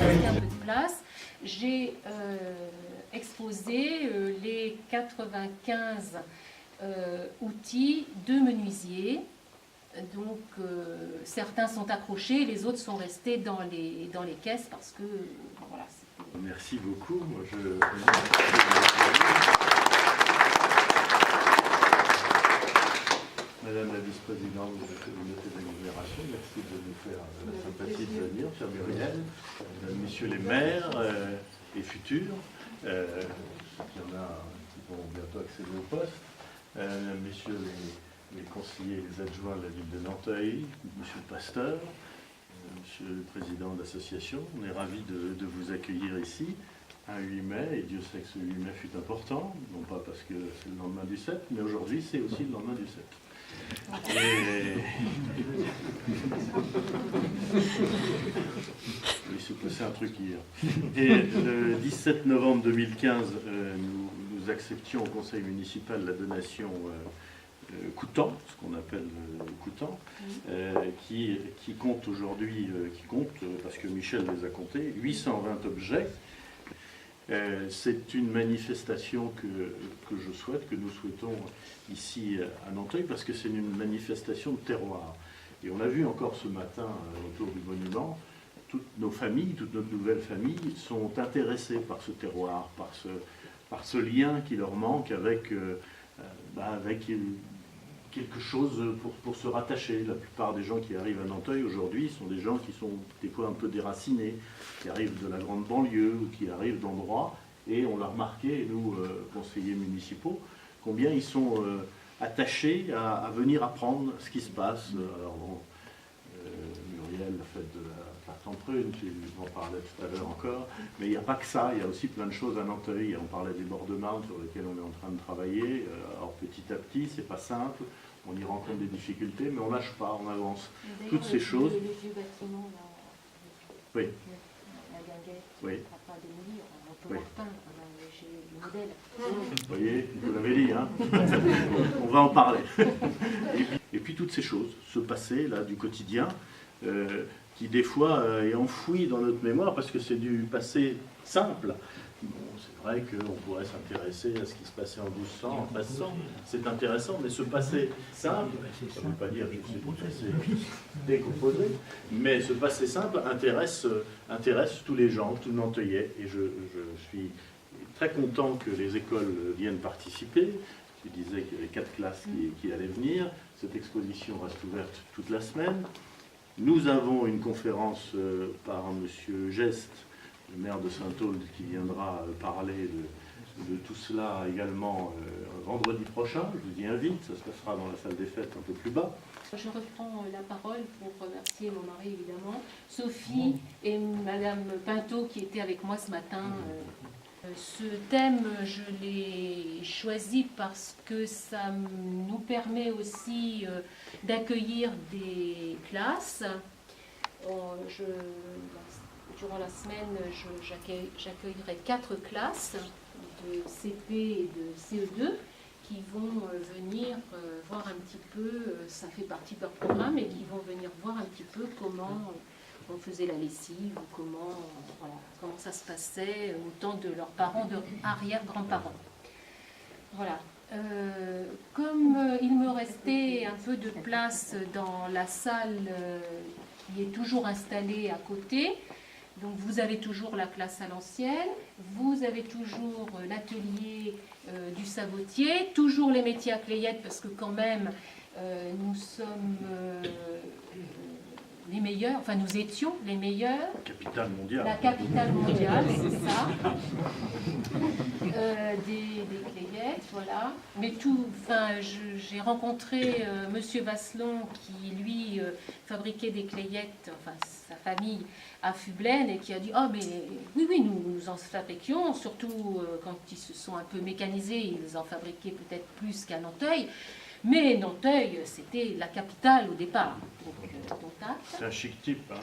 rester un peu de place, j'ai exposé les 95 outils de menuisier. Donc certains sont accrochés, les autres sont restés dans les caisses parce que voilà. Merci beaucoup. Moi, Madame la vice-présidente de la communauté d'agglomération, merci de nous faire la sympathie de venir, chère Muriel. Mesdames, Messieurs les maires et futurs, il y en a qui vont bientôt accéder au poste, Mesdames, Messieurs les conseillers et les adjoints de la ville de Nanteuil, Monsieur le pasteur, Monsieur le président de l'association, on est ravis de vous accueillir ici un 8 mai, et Dieu sait que ce 8 mai fut important, non pas parce que c'est le lendemain du 7, mais aujourd'hui c'est aussi le lendemain du 7. Il s'est passé un truc hier. Et le 17 novembre 2015, nous acceptions au conseil municipal la donation Coutan, ce qu'on appelle Coutan, qui compte aujourd'hui, parce que Michel les a comptés, 820 objets. C'est une manifestation que je souhaite, que nous souhaitons ici à Nanteuil, parce que c'est une manifestation de terroir. Et on a vu encore ce matin autour du monument, toutes nos familles, toutes nos nouvelles familles sont intéressées par ce terroir, par ce lien qui leur manque avec quelque chose pour se rattacher. La plupart des gens qui arrivent à Nanteuil aujourd'hui sont des gens qui sont des fois un peu déracinés, qui arrivent de la grande banlieue ou qui arrivent d'endroits, et on l'a remarqué, nous, conseillers municipaux, combien ils sont attachés à venir apprendre ce qui se passe. Alors bon, Muriel, la fête de la tarte en prune, tu en parlais tout à l'heure encore, mais il n'y a pas que ça, il y a aussi plein de choses à Nanteuil. On parlait des bords de Marne sur lesquels on est en train de travailler. Alors petit à petit, c'est pas simple, on y rencontre des difficultés, mais on lâche pas, on avance. Toutes ces choses. Le vieux bâtiment, là, oui. La guinguette, oui. On ne va pas démolir, on peut repeindre, j'ai le modèle. Vous voyez, vous l'avez dit, hein. On va en parler. Et puis toutes ces choses, ce passé là du quotidien, qui des fois est enfoui dans notre mémoire parce que c'est du passé simple. Bon, c'est vrai qu'on pourrait s'intéresser à ce qui se passait en 1200, en 1300, c'est intéressant, mais ce passé simple, ça ne veut pas dire que c'est du passé décomposé, mais ce passé simple intéresse tous les gens, tout le Nanteuillet, et je suis très content que les écoles viennent participer. Je disais qu'il y avait 4 classes qui allaient venir. Cette exposition reste ouverte toute la semaine. Nous avons une conférence par M. Geste, le maire de Saint-Auld, qui viendra parler de tout cela également vendredi prochain. Je vous y invite, ça se passera dans la salle des fêtes un peu plus bas. Je reprends la parole pour remercier mon mari évidemment, Sophie et Madame Pinto qui étaient avec moi ce matin. Ce thème, je l'ai choisi parce que ça nous permet aussi d'accueillir des classes. Durant la semaine, j'accueillerai 4 classes de CP et de CE2 qui vont venir voir un petit peu, ça fait partie de leur programme, et qui vont venir voir un petit peu comment on faisait la lessive, ou comment ça se passait au temps de leurs parents, de arrière-grands-parents. Voilà. Comme il me restait un peu de place dans la salle qui est toujours installée à côté, donc vous avez toujours la classe à l'ancienne, vous avez toujours l'atelier du sabotier, toujours les métiers à Clayette, parce que quand même nous sommes les meilleurs, enfin nous étions les meilleurs. La capitale mondiale. La capitale mondiale, c'est ça. Des Clayettes, voilà. Mais j'ai rencontré Monsieur Vasselon qui, lui, fabriquait des Clayettes, enfin sa famille, à Fublaine, et qui a dit « Ah, mais oui, nous en fabriquions, surtout quand ils se sont un peu mécanisés, ils en fabriquaient peut-être plus qu'à Nanteuil. Mais Nanteuil, c'était la capitale au départ. » C'est un chic type. Hein.